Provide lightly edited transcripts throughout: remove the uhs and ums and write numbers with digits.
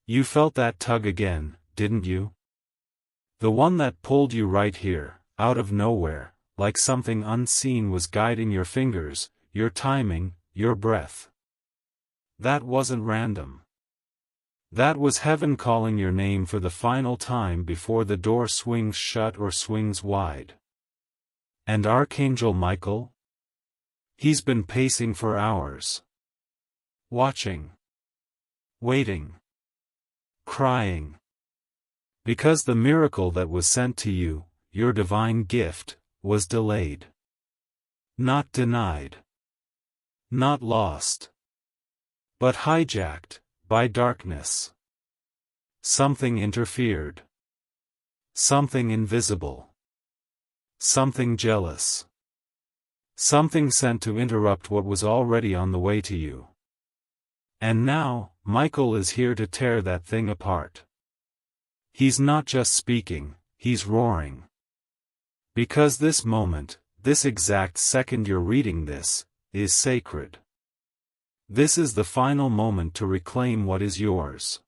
You felt that tug again, didn't you? The one that pulled you right here, out of nowhere, like something unseen was guiding your fingers, your timing, your breath. That wasn't random. That was heaven calling your name for the final time before the door swings shut or swings wide. And Archangel Michael? He's been pacing for hours. Watching. Waiting. Crying. Because the miracle that was sent to you, your divine gift, was delayed. Not denied. Not lost. But hijacked, by darkness. Something interfered. Something invisible. Something jealous. Something sent to interrupt what was already on the way to you. And now, Michael is here to tear that thing apart. He's not just speaking, he's roaring. Because this moment, this exact second you're reading this, is sacred. This is the final moment to reclaim what is yours.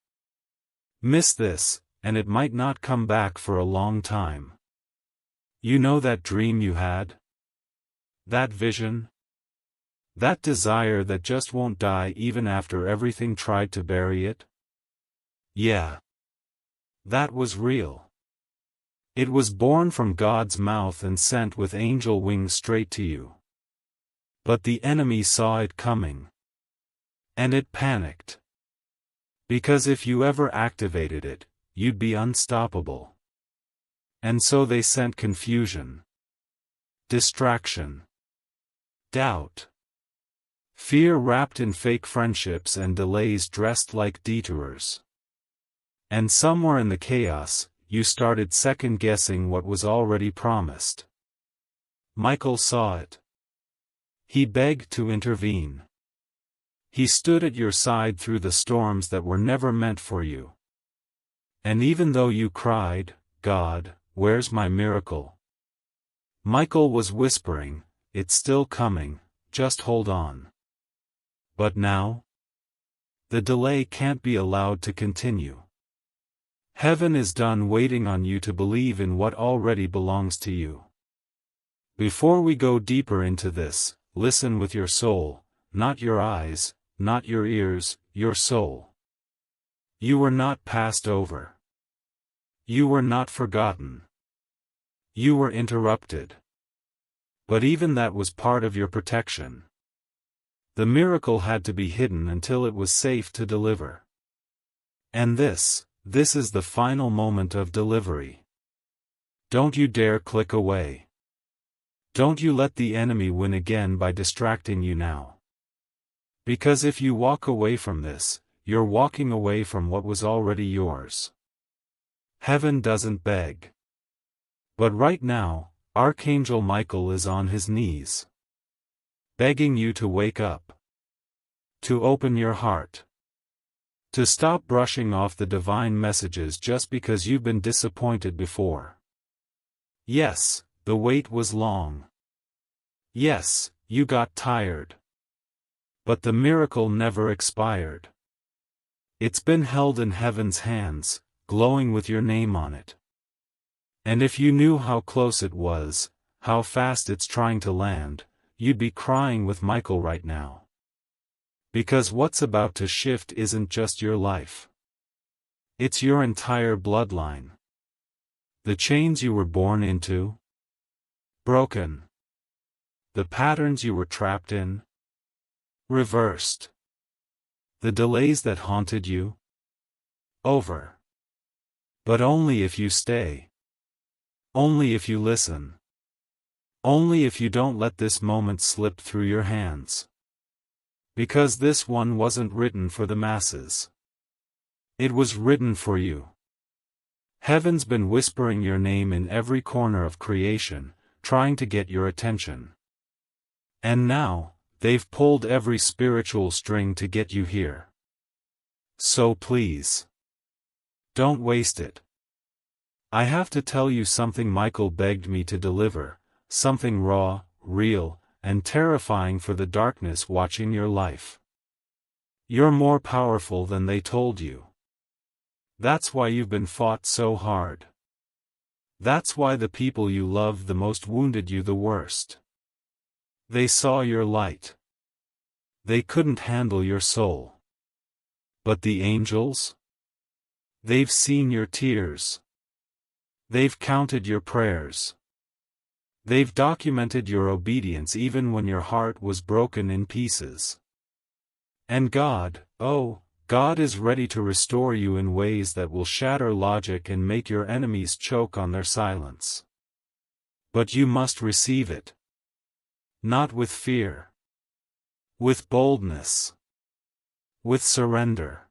Miss this, and it might not come back for a long time. You know that dream you had? That vision? That desire that just won't die even after everything tried to bury it? Yeah. That was real. It was born from God's mouth and sent with angel wings straight to you. But the enemy saw it coming. And it panicked. Because if you ever activated it, you'd be unstoppable. And so they sent confusion. Distraction. Doubt. Fear wrapped in fake friendships and delays dressed like detours. And somewhere in the chaos, you started second-guessing what was already promised. Michael saw it. He begged to intervene. He stood at your side through the storms that were never meant for you. And even though you cried, "God, where's my miracle?" Michael was whispering, "It's still coming, just hold on." But now? The delay can't be allowed to continue. Heaven is done waiting on you to believe in what already belongs to you. Before we go deeper into this, listen with your soul, not your eyes, not your ears, your soul. You were not passed over. You were not forgotten. You were interrupted. But even that was part of your protection. The miracle had to be hidden until it was safe to deliver. And this is the final moment of delivery. Don't you dare click away. Don't you let the enemy win again by distracting you now. Because if you walk away from this, you're walking away from what was already yours. Heaven doesn't beg. But right now, Archangel Michael is on his knees. Begging you to wake up. To open your heart. To stop brushing off the divine messages just because you've been disappointed before. Yes, the wait was long. Yes, you got tired. But the miracle never expired. It's been held in heaven's hands, glowing with your name on it. And if you knew how close it was, how fast it's trying to land, you'd be crying with Michael right now. Because what's about to shift isn't just your life. It's your entire bloodline. The chains you were born into. Broken. The patterns you were trapped in. Reversed. The delays that haunted you. Over. But only if you stay. Only if you listen. Only if you don't let this moment slip through your hands. Because this one wasn't written for the masses. It was written for you. Heaven's been whispering your name in every corner of creation, trying to get your attention. And now, they've pulled every spiritual string to get you here. So please, don't waste it. I have to tell you something Michael begged me to deliver, something raw, real, and terrifying for the darkness watching your life. You're more powerful than they told you. That's why you've been fought so hard. That's why the people you loved the most wounded you the worst. They saw your light. They couldn't handle your soul. But the angels? They've seen your tears. They've counted your prayers. They've documented your obedience even when your heart was broken in pieces. And God, oh, God is ready to restore you in ways that will shatter logic and make your enemies choke on their silence. But you must receive it. Not with fear. With boldness. With surrender.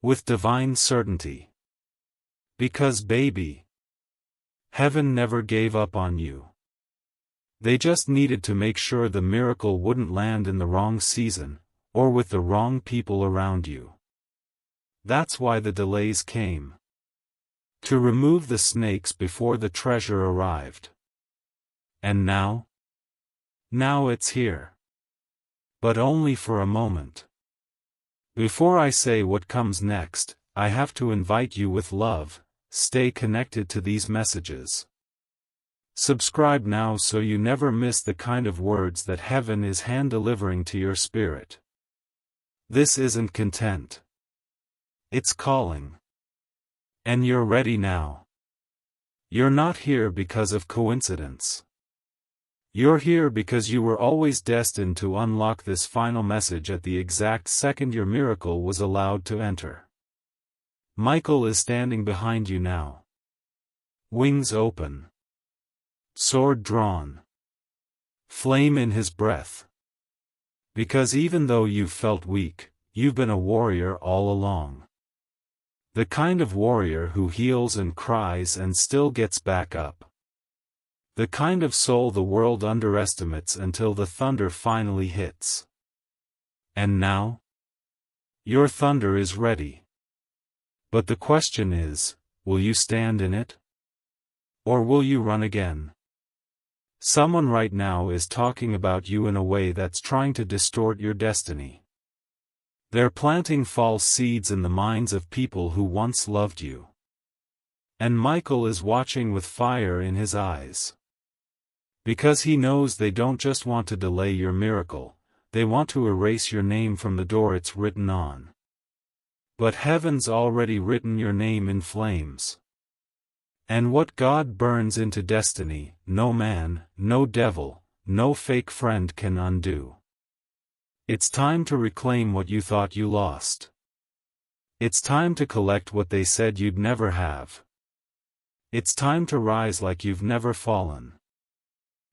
With divine certainty. Because baby, heaven never gave up on you. They just needed to make sure the miracle wouldn't land in the wrong season, or with the wrong people around you. That's why the delays came. To remove the snakes before the treasure arrived. And now? Now it's here. But only for a moment. Before I say what comes next, I have to invite you with love, stay connected to these messages. Subscribe now so you never miss the kind of words that heaven is hand-delivering to your spirit. This isn't content. It's calling. And you're ready now. You're not here because of coincidence. You're here because you were always destined to unlock this final message at the exact second your miracle was allowed to enter. Michael is standing behind you now. Wings open. Sword drawn. Flame in his breath. Because even though you've felt weak, you've been a warrior all along. The kind of warrior who heals and cries and still gets back up. The kind of soul the world underestimates until the thunder finally hits. And now? Your thunder is ready. But the question is, will you stand in it? Or will you run again? Someone right now is talking about you in a way that's trying to distort your destiny. They're planting false seeds in the minds of people who once loved you. And Michael is watching with fire in his eyes. Because he knows they don't just want to delay your miracle, they want to erase your name from the door it's written on. But heaven's already written your name in flames. And what God burns into destiny, no man, no devil, no fake friend can undo. It's time to reclaim what you thought you lost. It's time to collect what they said you'd never have. It's time to rise like you've never fallen.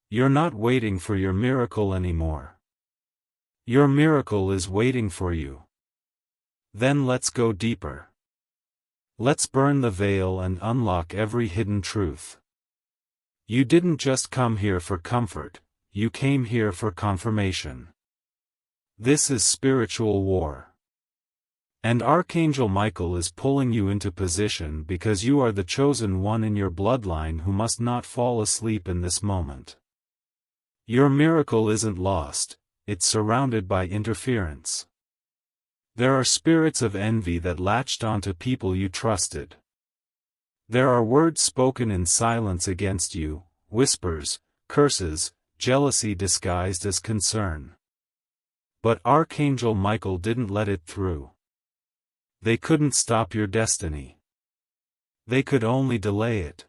You're not waiting for your miracle anymore. Your miracle is waiting for you. Then let's go deeper. Let's burn the veil and unlock every hidden truth. You didn't just come here for comfort, you came here for confirmation. This is spiritual war. And Archangel Michael is pulling you into position because you are the chosen one in your bloodline who must not fall asleep in this moment. Your miracle isn't lost, it's surrounded by interference. There are spirits of envy that latched onto people you trusted. There are words spoken in silence against you, whispers, curses, jealousy disguised as concern. But Archangel Michael didn't let it through. They couldn't stop your destiny. They could only delay it.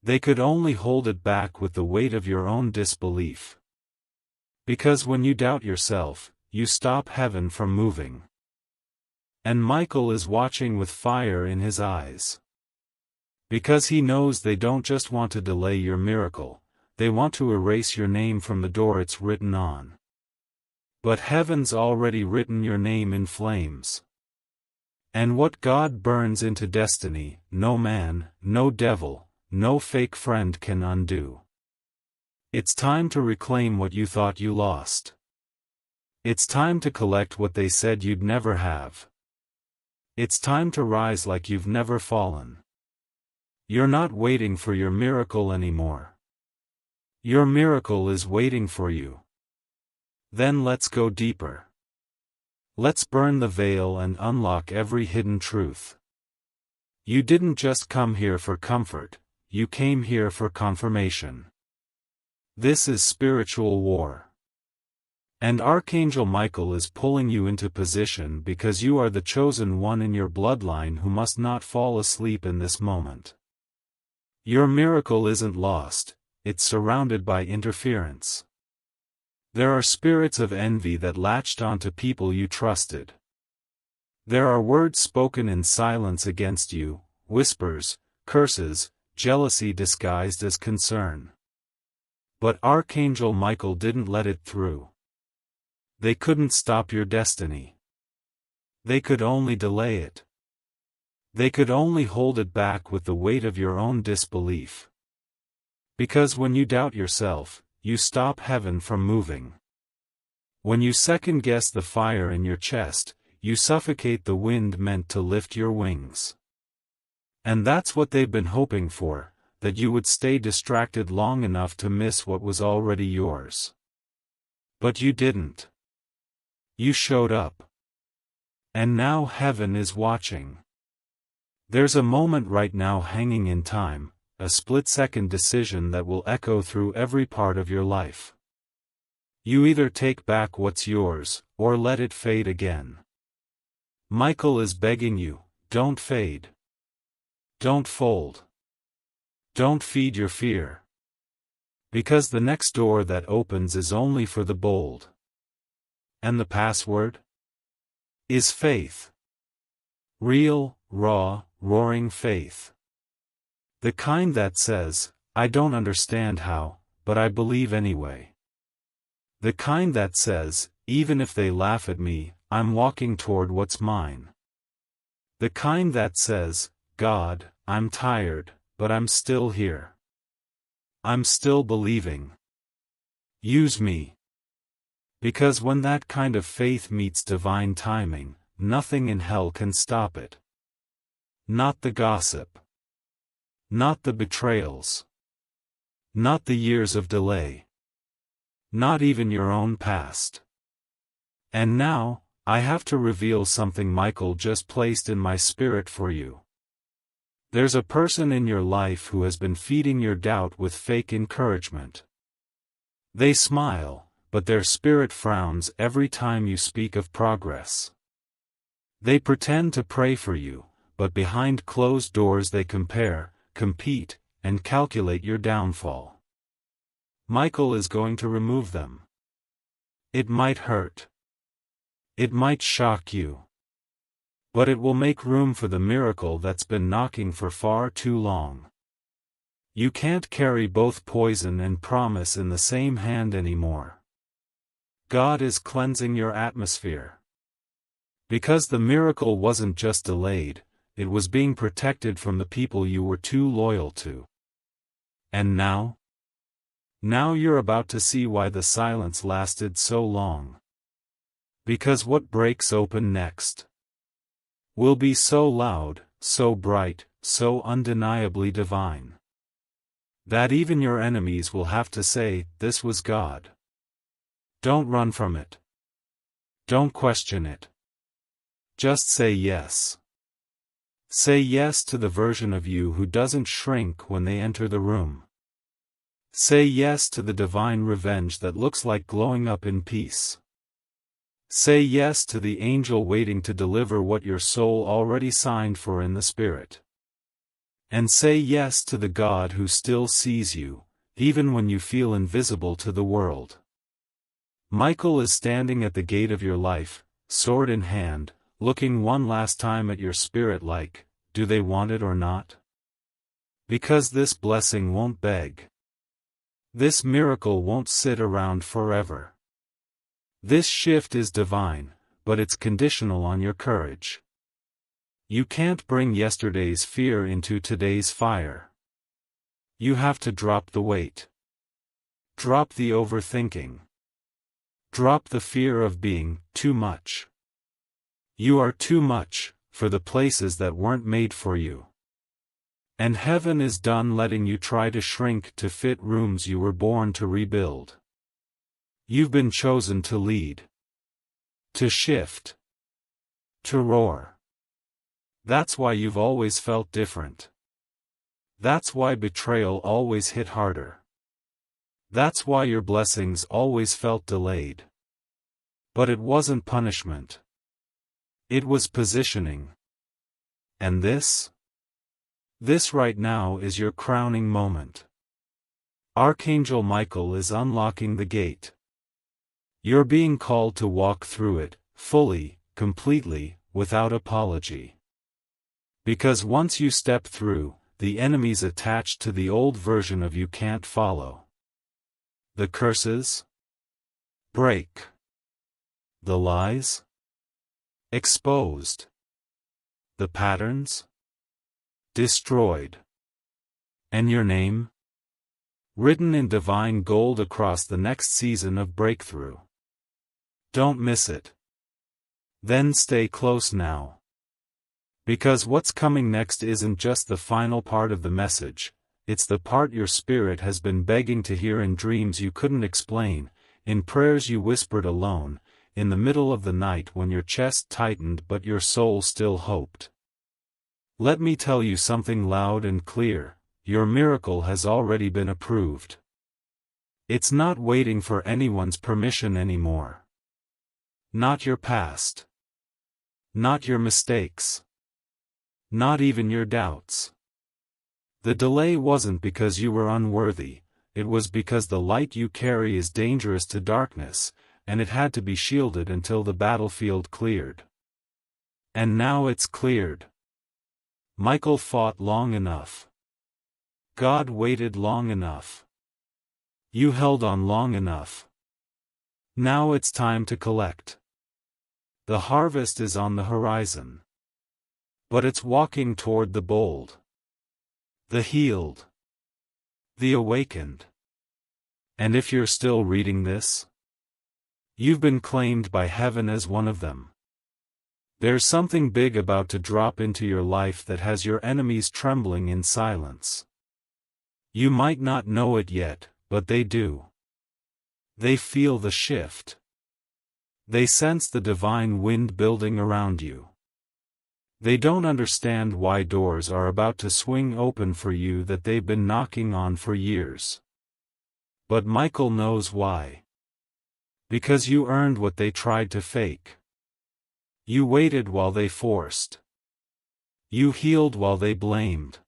They could only hold it back with the weight of your own disbelief. Because when you doubt yourself, you stop heaven from moving. And Michael is watching with fire in his eyes. Because he knows they don't just want to delay your miracle, they want to erase your name from the door it's written on. But heaven's already written your name in flames. And what God burns into destiny, no man, no devil, no fake friend can undo. It's time to reclaim what you thought you lost. It's time to collect what they said you'd never have. It's time to rise like you've never fallen. You're not waiting for your miracle anymore. Your miracle is waiting for you. Then let's go deeper. Let's burn the veil and unlock every hidden truth. You didn't just come here for comfort, you came here for confirmation. This is spiritual war. And Archangel Michael is pulling you into position because you are the chosen one in your bloodline who must not fall asleep in this moment. Your miracle isn't lost, it's surrounded by interference. There are spirits of envy that latched onto people you trusted. There are words spoken in silence against you, whispers, curses, jealousy disguised as concern. But Archangel Michael didn't let it through. They couldn't stop your destiny. They could only delay it. They could only hold it back with the weight of your own disbelief. Because when you doubt yourself, you stop heaven from moving. When you second-guess the fire in your chest, you suffocate the wind meant to lift your wings. And that's what they've been hoping for, that you would stay distracted long enough to miss what was already yours. But you didn't. You showed up. And now heaven is watching. There's a moment right now hanging in time, a split-second decision that will echo through every part of your life. You either take back what's yours, or let it fade again. Michael is begging you, don't fade. Don't fold. Don't feed your fear. Because the next door that opens is only for the bold. And the password? Is faith. Real, raw, roaring faith. The kind that says, I don't understand how, but I believe anyway. The kind that says, even if they laugh at me, I'm walking toward what's mine. The kind that says, God, I'm tired, but I'm still here. I'm still believing. Use me. Because when that kind of faith meets divine timing, nothing in hell can stop it. Not the gossip. Not the betrayals. Not the years of delay. Not even your own past. And now, I have to reveal something Michael just placed in my spirit for you. There's a person in your life who has been feeding your doubt with fake encouragement. They smile, but their spirit frowns every time you speak of progress. They pretend to pray for you, but behind closed doors they compare, compete, and calculate your downfall. Michael is going to remove them. It might hurt. It might shock you. But it will make room for the miracle that's been knocking for far too long. You can't carry both poison and promise in the same hand anymore. God is cleansing your atmosphere. Because the miracle wasn't just delayed, it was being protected from the people you were too loyal to. And now? Now you're about to see why the silence lasted so long. Because what breaks open next will be so loud, so bright, so undeniably divine, that even your enemies will have to say, this was God. Don't run from it. Don't question it. Just say yes. Say yes to the version of you who doesn't shrink when they enter the room. Say yes to the divine revenge that looks like glowing up in peace. Say yes to the angel waiting to deliver what your soul already signed for in the spirit. And say yes to the God who still sees you, even when you feel invisible to the world. Michael is standing at the gate of your life, sword in hand, looking one last time at your spirit like, do they want it or not? Because this blessing won't beg. This miracle won't sit around forever. This shift is divine, but it's conditional on your courage. You can't bring yesterday's fear into today's fire. You have to drop the weight. Drop the overthinking. Drop the fear of being too much. You are too much for the places that weren't made for you. And heaven is done letting you try to shrink to fit rooms you were born to rebuild. You've been chosen to lead. To shift. To roar. That's why you've always felt different. That's why betrayal always hit harder. That's why your blessings always felt delayed. But it wasn't punishment. It was positioning. And this right now is your crowning moment. Archangel Michael is unlocking the gate. You're being called to walk through it, fully, completely, without apology. Because once you step through, the enemies attached to the old version of you can't follow. The curses break. The lies exposed. The patterns destroyed. And your name written in divine gold across the next season of breakthrough. Don't miss it. Then stay close now. Because what's coming next isn't just the final part of the message, it's the part your spirit has been begging to hear in dreams you couldn't explain, in prayers you whispered alone, in the middle of the night when your chest tightened but your soul still hoped. Let me tell you something loud and clear, your miracle has already been approved. It's not waiting for anyone's permission anymore. Not your past. Not your mistakes. Not even your doubts. The delay wasn't because you were unworthy, it was because the light you carry is dangerous to darkness, and it had to be shielded until the battlefield cleared. And now it's cleared. Michael fought long enough. God waited long enough. You held on long enough. Now it's time to collect. The harvest is on the horizon. But it's walking toward the bold, the healed, the awakened. And if you're still reading this, you've been claimed by heaven as one of them. There's something big about to drop into your life that has your enemies trembling in silence. You might not know it yet, but they do. They feel the shift. They sense the divine wind building around you. They don't understand why doors are about to swing open for you that they've been knocking on for years. But Michael knows why. Because you earned what they tried to fake. You waited while they forced. You healed while they blamed.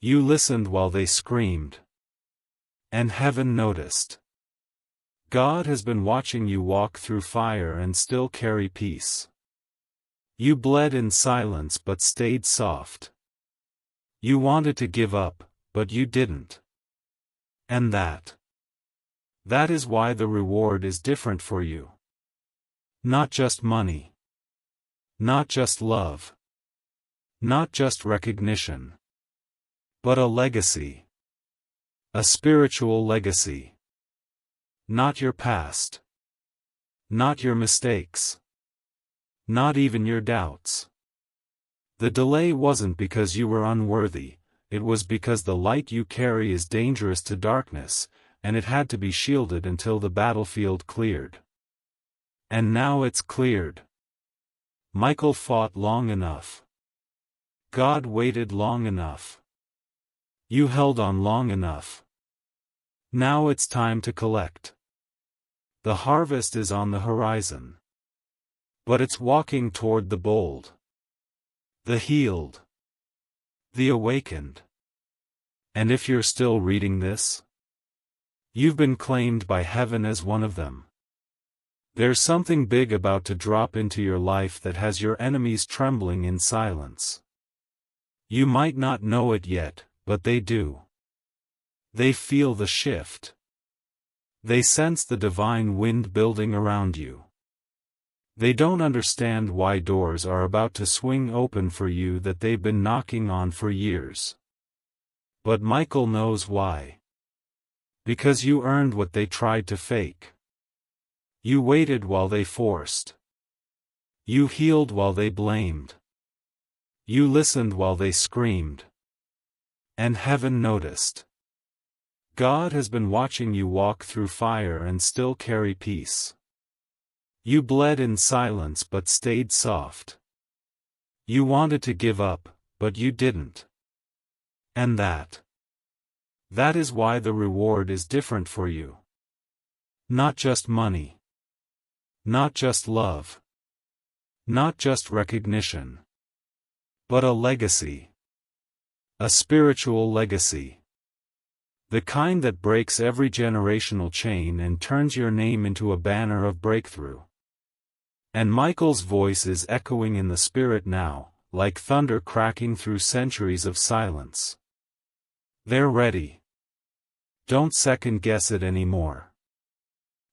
You listened while they screamed. And heaven noticed. God has been watching you walk through fire and still carry peace. You bled in silence but stayed soft. You wanted to give up, but you didn't. And that is why the reward is different for you. Not just money. Not just love. Not just recognition. But a legacy. A spiritual legacy. Not your past. Not your mistakes. Not even your doubts. The delay wasn't because you were unworthy, it was because the light you carry is dangerous to darkness, and it had to be shielded until the battlefield cleared. And now it's cleared. Michael fought long enough. God waited long enough. You held on long enough. Now it's time to collect. The harvest is on the horizon. But it's walking toward the bold, the healed, the awakened. And if you're still reading this, you've been claimed by heaven as one of them. There's something big about to drop into your life that has your enemies trembling in silence. You might not know it yet, but they do. They feel the shift. They sense the divine wind building around you. They don't understand why doors are about to swing open for you that they've been knocking on for years. But Michael knows why. Because you earned what they tried to fake. You waited while they forced. You healed while they blamed. You listened while they screamed. And heaven noticed. God has been watching you walk through fire and still carry peace. You bled in silence but stayed soft. You wanted to give up, but you didn't. And that is why the reward is different for you. Not just money. Not just love. Not just recognition. But a legacy. A spiritual legacy. The kind that breaks every generational chain and turns your name into a banner of breakthrough. And Michael's voice is echoing in the spirit now, like thunder cracking through centuries of silence. They're ready. Don't second-guess it anymore.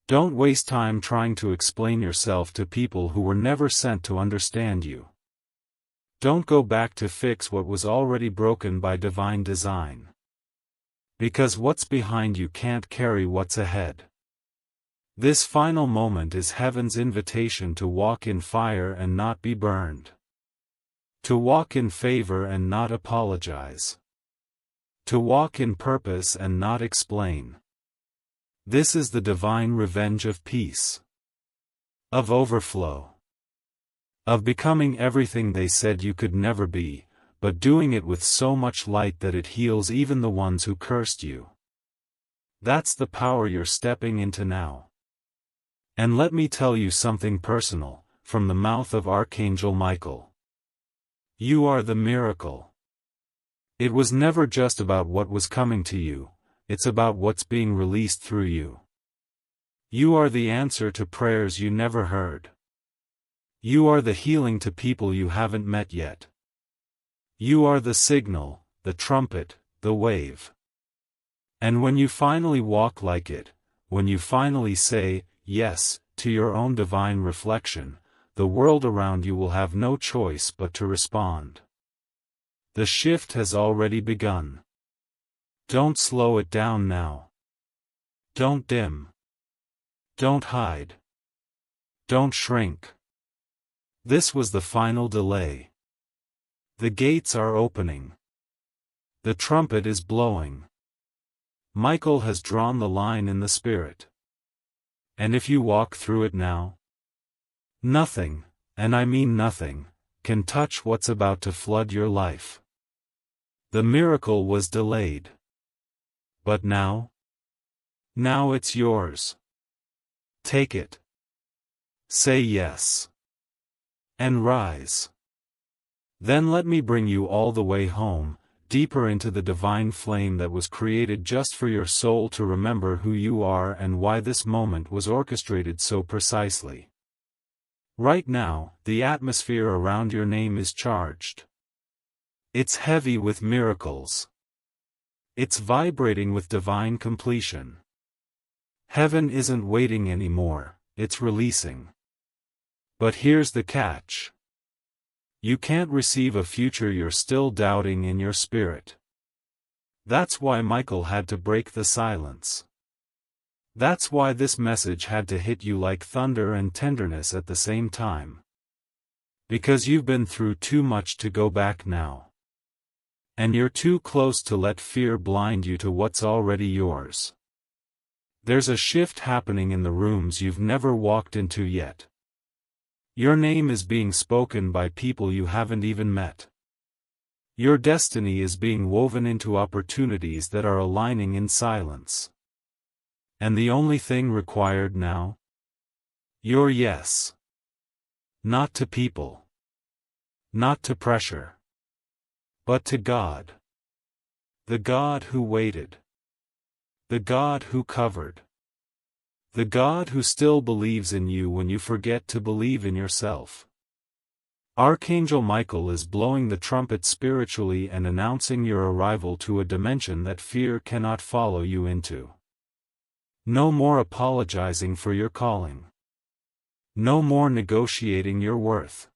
Don't waste time trying to explain yourself to people who were never sent to understand you. Don't go back to fix what was already broken by divine design. Because what's behind you can't carry what's ahead. This final moment is heaven's invitation to walk in fire and not be burned. To walk in favor and not apologize. To walk in purpose and not explain. This is the divine revenge of peace. Of overflow. Of becoming everything they said you could never be, but doing it with so much light that it heals even the ones who cursed you. That's the power you're stepping into now. And let me tell you something personal, from the mouth of Archangel Michael. You are the miracle. It was never just about what was coming to you, it's about what's being released through you. You are the answer to prayers you never heard. You are the healing to people you haven't met yet. You are the signal, the trumpet, the wave. And when you finally walk like it, when you finally say, yes, to your own divine reflection, the world around you will have no choice but to respond. The shift has already begun. Don't slow it down now. Don't dim. Don't hide. Don't shrink. This was the final delay. The gates are opening. The trumpet is blowing. Michael has drawn the line in the spirit. And if you walk through it now, nothing, and I mean nothing, can touch what's about to flood your life. The miracle was delayed. But now? Now it's yours. Take it. Say yes. And rise. Then let me bring you all the way home, deeper into the divine flame that was created just for your soul to remember who you are and why this moment was orchestrated so precisely. Right now, the atmosphere around your name is charged. It's heavy with miracles. It's vibrating with divine completion. Heaven isn't waiting anymore, it's releasing. But here's the catch. You can't receive a future you're still doubting in your spirit. That's why Michael had to break the silence. That's why this message had to hit you like thunder and tenderness at the same time. Because you've been through too much to go back now. And you're too close to let fear blind you to what's already yours. There's a shift happening in the rooms you've never walked into yet. Your name is being spoken by people you haven't even met. Your destiny is being woven into opportunities that are aligning in silence. And the only thing required now? Your yes. Not to people. Not to pressure. But to God. The God who waited. The God who covered. The God who still believes in you when you forget to believe in yourself. Archangel Michael is blowing the trumpet spiritually and announcing your arrival to a dimension that fear cannot follow you into. No more apologizing for your calling. No more negotiating your worth.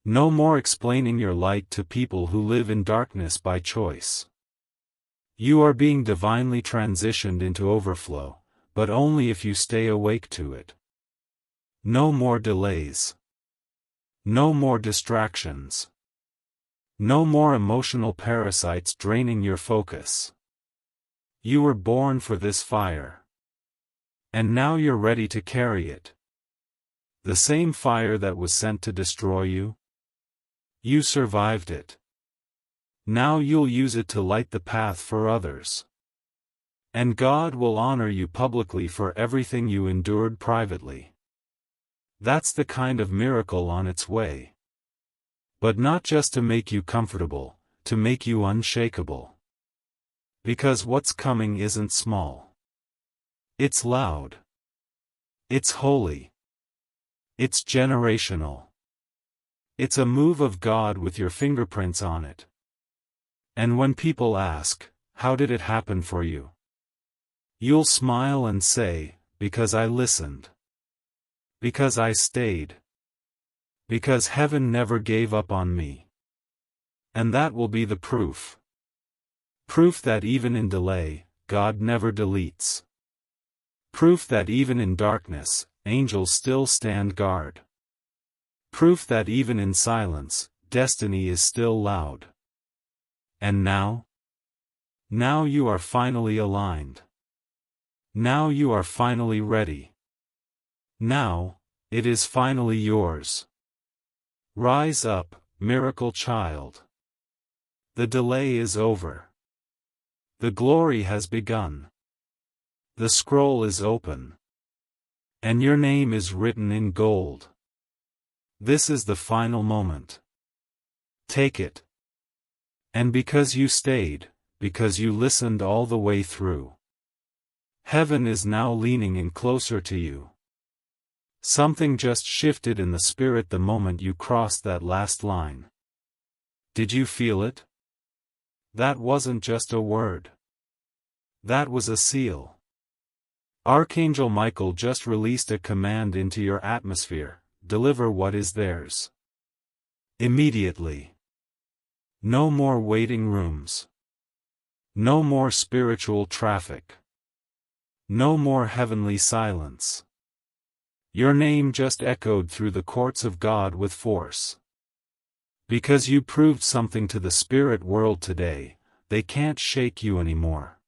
No more explaining your light to people who live in darkness by choice. You are being divinely transitioned into overflow, but only if you stay awake to it. No more delays. No more distractions. No more emotional parasites draining your focus. You were born for this fire. And now you're ready to carry it. The same fire that was sent to destroy you. You survived it. Now you'll use it to light the path for others. And God will honor you publicly for everything you endured privately. That's the kind of miracle on its way. But not just to make you comfortable, to make you unshakable. Because what's coming isn't small. It's loud. It's holy. It's generational. It's a move of God with your fingerprints on it. And when people ask, how did it happen for you? You'll smile and say, because I listened. Because I stayed. Because heaven never gave up on me. And that will be the proof. Proof that even in delay, God never deletes. Proof that even in darkness, angels still stand guard. Proof that even in silence, destiny is still loud. And now? Now you are finally aligned. Now you are finally ready. Now, it is finally yours. Rise up, miracle child. The delay is over. The glory has begun. The scroll is open. And your name is written in gold. This is the final moment. Take it. And because you stayed, because you listened all the way through, heaven is now leaning in closer to you. Something just shifted in the spirit the moment you crossed that last line. Did you feel it? That wasn't just a word. That was a seal. Archangel Michael just released a command into your atmosphere: deliver what is theirs. Immediately. No more waiting rooms. No more spiritual traffic. No more heavenly silence. Your name just echoed through the courts of God with force. Because you proved something to the spirit world today, they can't shake you anymore.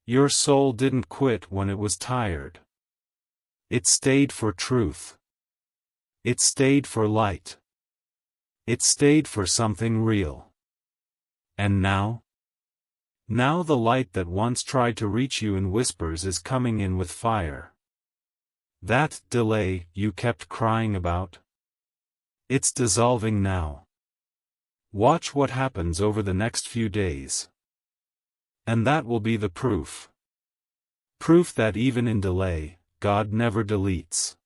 Your soul didn't quit when it was tired. It stayed for truth. It stayed for light. It stayed for something real. And now? Now the light that once tried to reach you in whispers is coming in with fire. That delay you kept crying about? It's dissolving now. Watch what happens over the next few days. And that will be the proof. Proof that even in delay, God never deletes.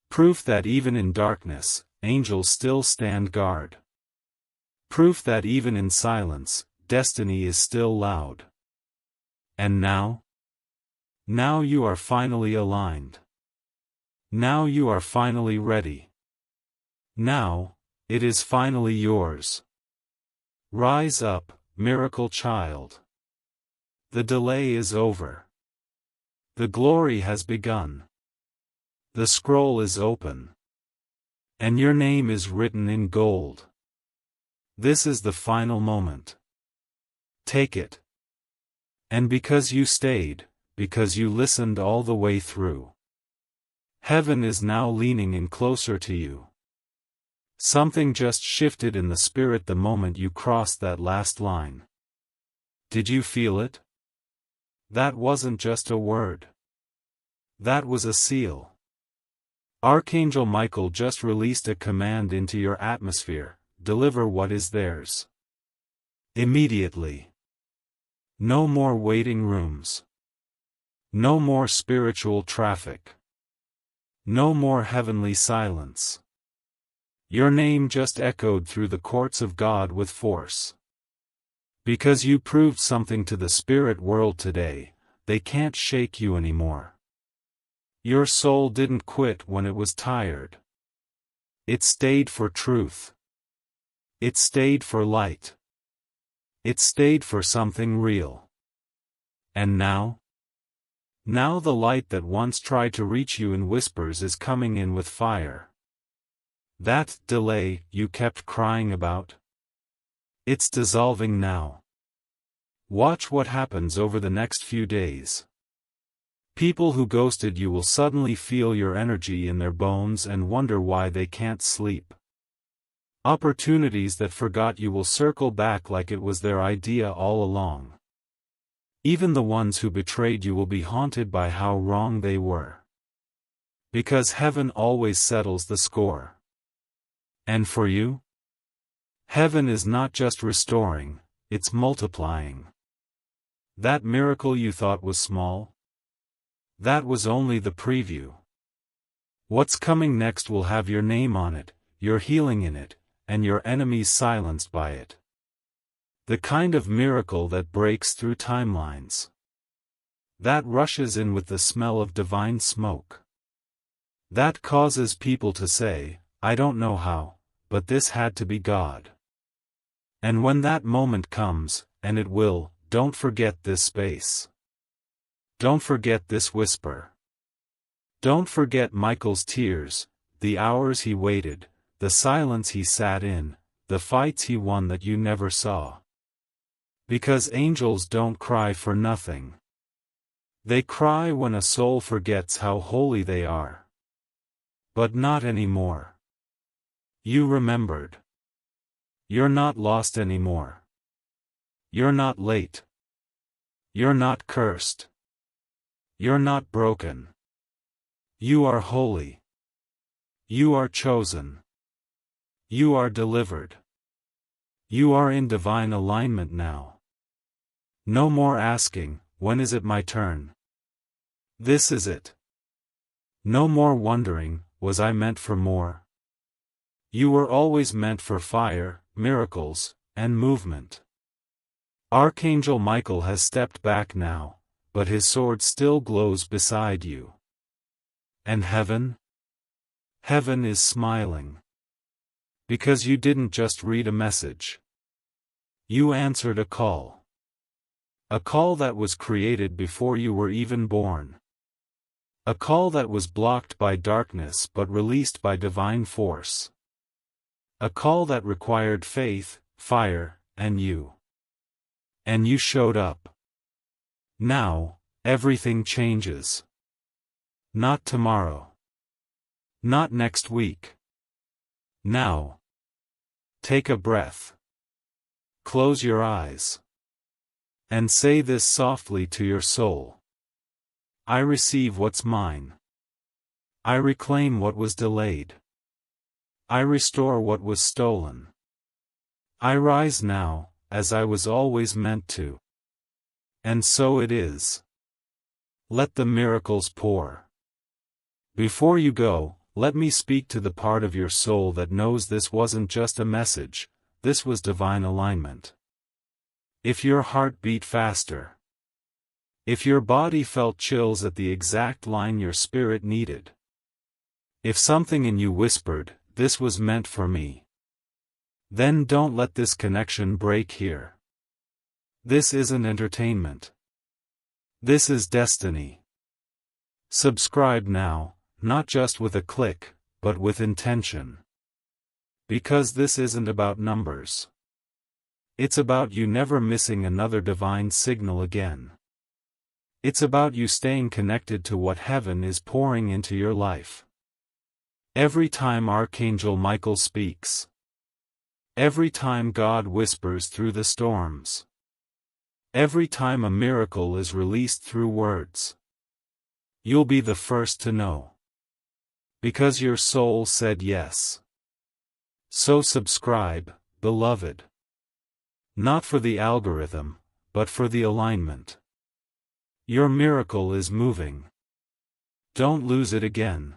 Proof that even in darkness, angels still stand guard. Proof that even in silence, destiny is still loud. And now? Now you are finally aligned. Now you are finally ready. Now, it is finally yours. Rise up, miracle child. The delay is over. The glory has begun. The scroll is open. And your name is written in gold. This is the final moment. Take it. And because you stayed, because you listened all the way through, heaven is now leaning in closer to you. Something just shifted in the spirit the moment you crossed that last line. Did you feel it? That wasn't just a word. That was a seal. Archangel Michael just released a command into your atmosphere: deliver what is theirs. Immediately. No more waiting rooms. No more spiritual traffic. No more heavenly silence. Your name just echoed through the courts of God with force. Because you proved something to the spirit world today, they can't shake you anymore. Your soul didn't quit when it was tired. It stayed for truth. It stayed for light. It stayed for something real. And now? Now the light that once tried to reach you in whispers is coming in with fire. That delay you kept crying about? It's dissolving now. Watch what happens over the next few days. People who ghosted you will suddenly feel your energy in their bones and wonder why they can't sleep. Opportunities that forgot you will circle back like it was their idea all along. Even the ones who betrayed you will be haunted by how wrong they were. Because heaven always settles the score. And for you? Heaven is not just restoring, it's multiplying. That miracle you thought was small? That was only the preview. What's coming next will have your name on it, your healing in it, and your enemies silenced by it. The kind of miracle that breaks through timelines. That rushes in with the smell of divine smoke. That causes people to say, I don't know how, but this had to be God. And when that moment comes, and it will, don't forget this space. Don't forget this whisper. Don't forget Michael's tears, the hours he waited, the silence he sat in, the fights he won that you never saw. Because angels don't cry for nothing. They cry when a soul forgets how holy they are. But not anymore. You remembered. You're not lost anymore. You're not late. You're not cursed. You're not broken. You are holy. You are chosen. You are delivered. You are in divine alignment now. No more asking, when is it my turn? This is it. No more wondering, was I meant for more? You were always meant for fire, miracles, and movement. Archangel Michael has stepped back now, but his sword still glows beside you. And heaven? Heaven is smiling. Because you didn't just read a message. You answered a call. A call that was created before you were even born. A call that was blocked by darkness but released by divine force. A call that required faith, fire, and you. And you showed up. Now, everything changes. Not tomorrow. Not next week. Now. Take a breath. Close your eyes. And say this softly to your soul. I receive what's mine. I reclaim what was delayed. I restore what was stolen. I rise now, as I was always meant to. And so it is. Let the miracles pour. Before you go, let me speak to the part of your soul that knows this wasn't just a message, this was divine alignment. If your heart beat faster. If your body felt chills at the exact line your spirit needed. If something in you whispered, this was meant for me. Then don't let this connection break here. This isn't entertainment. This is destiny. Subscribe now, not just with a click, but with intention. Because this isn't about numbers. It's about you never missing another divine signal again. It's about you staying connected to what heaven is pouring into your life. Every time Archangel Michael speaks. Every time God whispers through the storms. Every time a miracle is released through words. You'll be the first to know. Because your soul said yes. So subscribe, beloved. Not for the algorithm, but for the alignment. Your miracle is moving. Don't lose it again.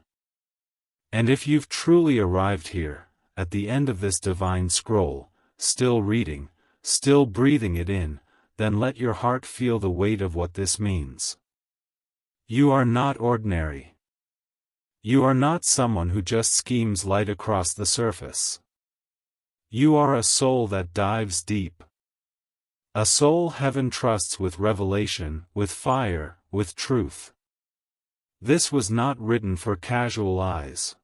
And if you've truly arrived here, at the end of this divine scroll, still reading, still breathing it in, then let your heart feel the weight of what this means. You are not ordinary. You are not someone who just schemes light across the surface. You are a soul that dives deep. A soul heaven trusts with revelation, with fire, with truth. This was not written for casual eyes.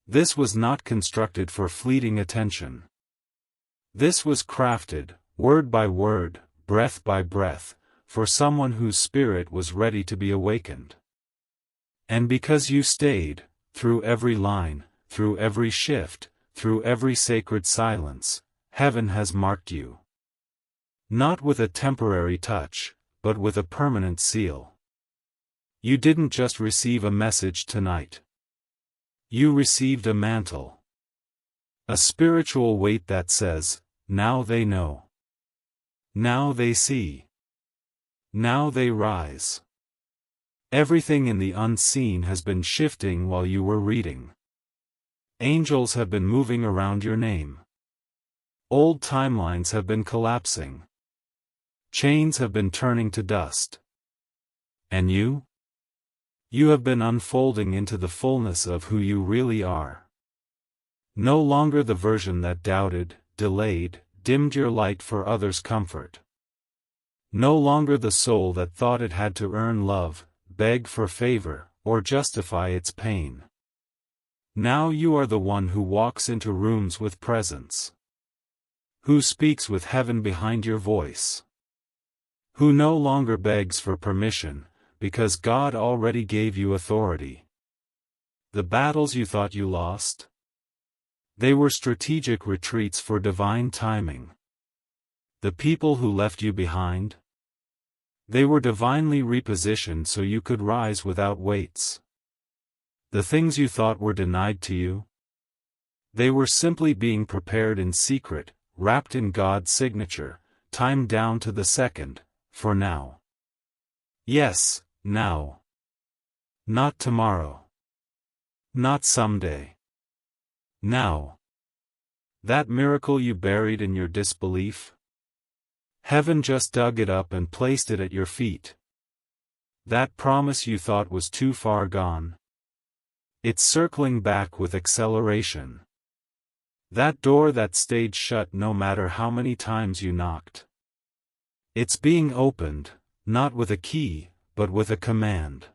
This was not constructed for fleeting attention. This was crafted, word by word, breath by breath, for someone whose spirit was ready to be awakened. And because you stayed, through every line, through every shift, through every sacred silence, heaven has marked you. Not with a temporary touch, but with a permanent seal. You didn't just receive a message tonight. You received a mantle. A spiritual weight that says, now they know. Now they see. Now they rise. Everything in the unseen has been shifting while you were reading. Angels have been moving around your name. Old timelines have been collapsing. Chains have been turning to dust. And you? You have been unfolding into the fullness of who you really are. No longer the version that doubted, delayed, dimmed your light for others' comfort. No longer the soul that thought it had to earn love, beg for favor, or justify its pain. Now you are the one who walks into rooms with presence. Who speaks with heaven behind your voice. Who no longer begs for permission, because God already gave you authority. The battles you thought you lost? They were strategic retreats for divine timing. The people who left you behind? They were divinely repositioned so you could rise without weights. The things you thought were denied to you? They were simply being prepared in secret, wrapped in God's signature, timed down to the second, for now. Yes, now. Not tomorrow. Not someday. Now. That miracle you buried in your disbelief? Heaven just dug it up and placed it at your feet. That promise you thought was too far gone? It's circling back with acceleration. That door that stayed shut no matter how many times you knocked. It's being opened, not with a key, but with a command.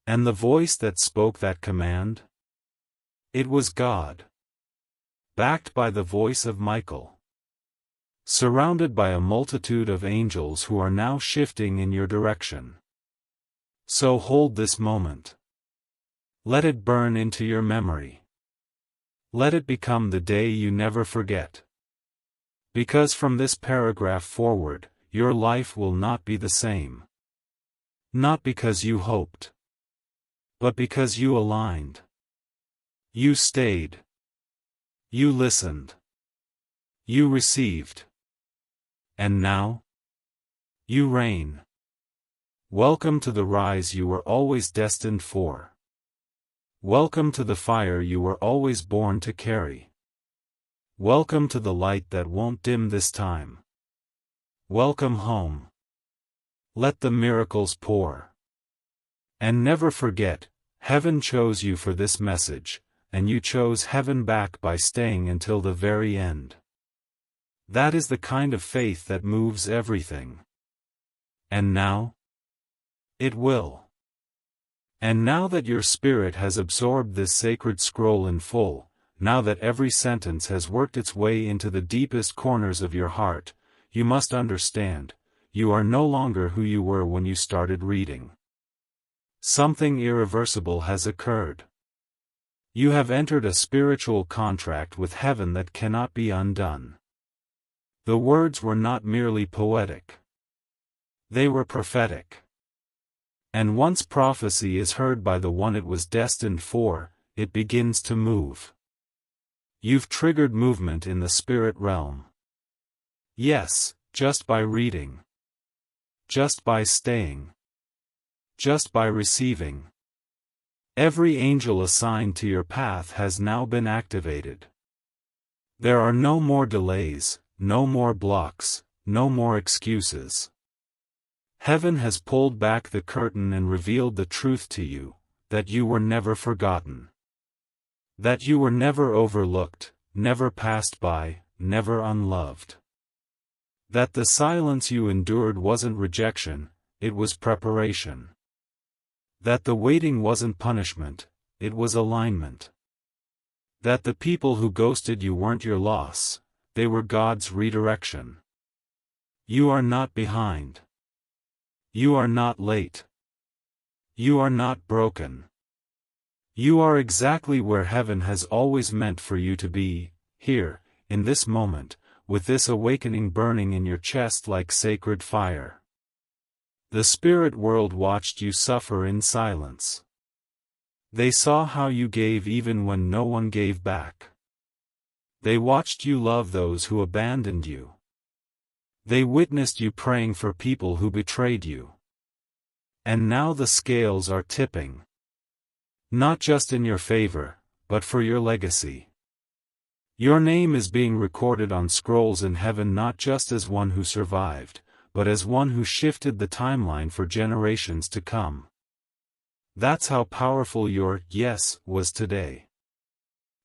And the voice that spoke that command? It was God. Backed by the voice of Michael. Surrounded by a multitude of angels who are now shifting in your direction. So hold this moment. Let it burn into your memory. Let it become the day you never forget. Because from this paragraph forward, your life will not be the same. Not because you hoped. But because you aligned. You stayed. You listened. You received. And now? You reign. Welcome to the rise you were always destined for. Welcome to the fire you were always born to carry. Welcome to the light that won't dim this time. Welcome home. Let the miracles pour. And never forget, heaven chose you for this message, and you chose heaven back by staying until the very end. That is the kind of faith that moves everything. And now? It will. And now that your spirit has absorbed this sacred scroll in full, now that every sentence has worked its way into the deepest corners of your heart, you must understand, you are no longer who you were when you started reading. Something irreversible has occurred. You have entered a spiritual contract with heaven that cannot be undone. The words were not merely poetic. They were prophetic. And once prophecy is heard by the one it was destined for, it begins to move. You've triggered movement in the spirit realm. Yes, just by reading. Just by staying. Just by receiving. Every angel assigned to your path has now been activated. There are no more delays, no more blocks, no more excuses. Heaven has pulled back the curtain and revealed the truth to you, that you were never forgotten. That you were never overlooked, never passed by, never unloved. That the silence you endured wasn't rejection, it was preparation. That the waiting wasn't punishment, it was alignment. That the people who ghosted you weren't your loss, they were God's redirection. You are not behind. You are not late. You are not broken. You are exactly where heaven has always meant for you to be, here, in this moment, with this awakening burning in your chest like sacred fire. The spirit world watched you suffer in silence. They saw how you gave even when no one gave back. They watched you love those who abandoned you. They witnessed you praying for people who betrayed you. And now the scales are tipping. Not just in your favor, but for your legacy. Your name is being recorded on scrolls in heaven not just as one who survived, but as one who shifted the timeline for generations to come. That's how powerful your yes was today.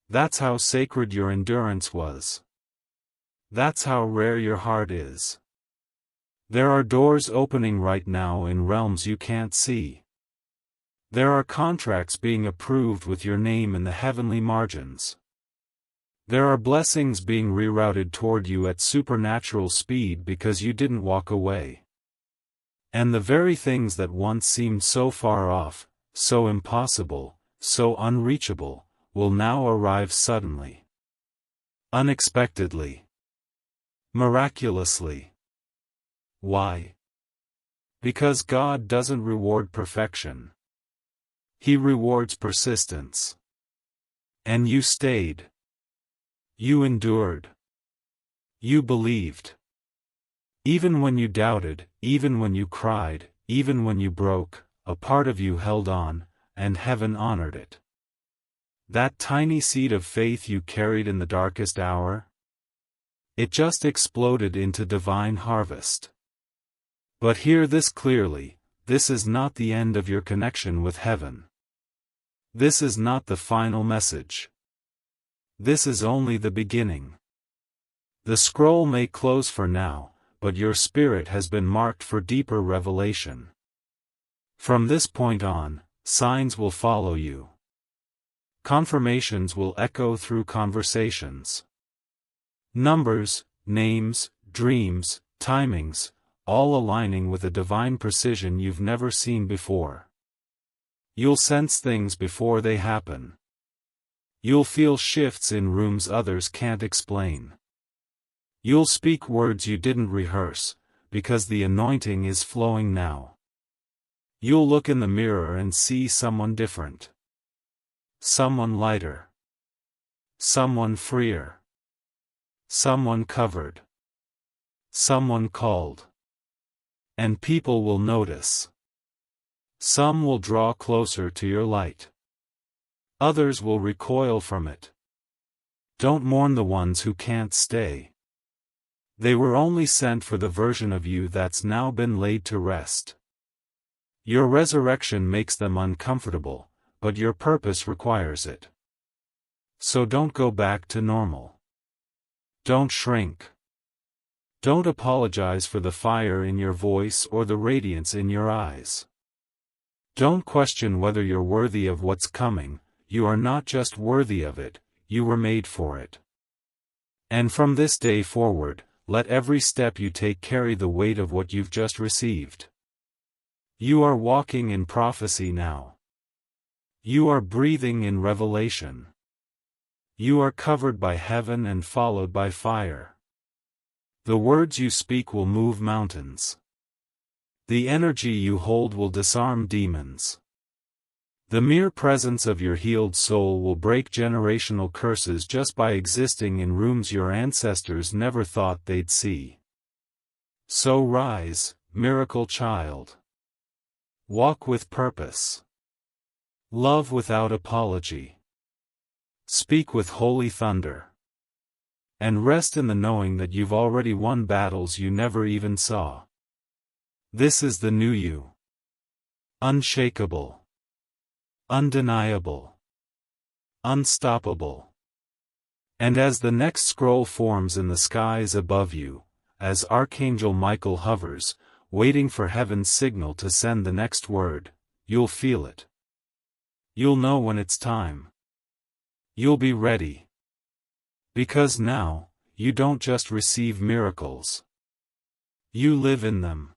That's how sacred your endurance was. That's how rare your heart is. There are doors opening right now in realms you can't see. There are contracts being approved with your name in the heavenly margins. There are blessings being rerouted toward you at supernatural speed because you didn't walk away. And the very things that once seemed so far off, so impossible, so unreachable, will now arrive suddenly. Unexpectedly. Miraculously. Why? Because God doesn't reward perfection. He rewards persistence. And you stayed. You endured. You believed. Even when you doubted, even when you cried, even when you broke, a part of you held on, and heaven honored it. That tiny seed of faith you carried in the darkest hour? It just exploded into divine harvest. But hear this clearly, this is not the end of your connection with heaven. This is not the final message. This is only the beginning. The scroll may close for now, but your spirit has been marked for deeper revelation. From this point on, signs will follow you. Confirmations will echo through conversations. Numbers, names, dreams, timings, all aligning with a divine precision you've never seen before. You'll sense things before they happen. You'll feel shifts in rooms others can't explain. You'll speak words you didn't rehearse, because the anointing is flowing now. You'll look in the mirror and see someone different. Someone lighter. Someone freer. Someone covered. Someone called. And people will notice. Some will draw closer to your light. Others will recoil from it. Don't mourn the ones who can't stay. They were only sent for the version of you that's now been laid to rest. Your resurrection makes them uncomfortable, but your purpose requires it. So don't go back to normal. Don't shrink. Don't apologize for the fire in your voice or the radiance in your eyes. Don't question whether you're worthy of what's coming. You are not just worthy of it, you were made for it. And from this day forward, let every step you take carry the weight of what you've just received. You are walking in prophecy now. You are breathing in revelation. You are covered by heaven and followed by fire. The words you speak will move mountains. The energy you hold will disarm demons. The mere presence of your healed soul will break generational curses just by existing in rooms your ancestors never thought they'd see. So rise, miracle child. Walk with purpose. Love without apology. Speak with holy thunder. And rest in the knowing that you've already won battles you never even saw. This is the new you. Unshakable. Undeniable. Unstoppable. And as the next scroll forms in the skies above you, as Archangel Michael hovers, waiting for heaven's signal to send the next word, you'll feel it. You'll know when it's time. You'll be ready. Because now, you don't just receive miracles. You live in them.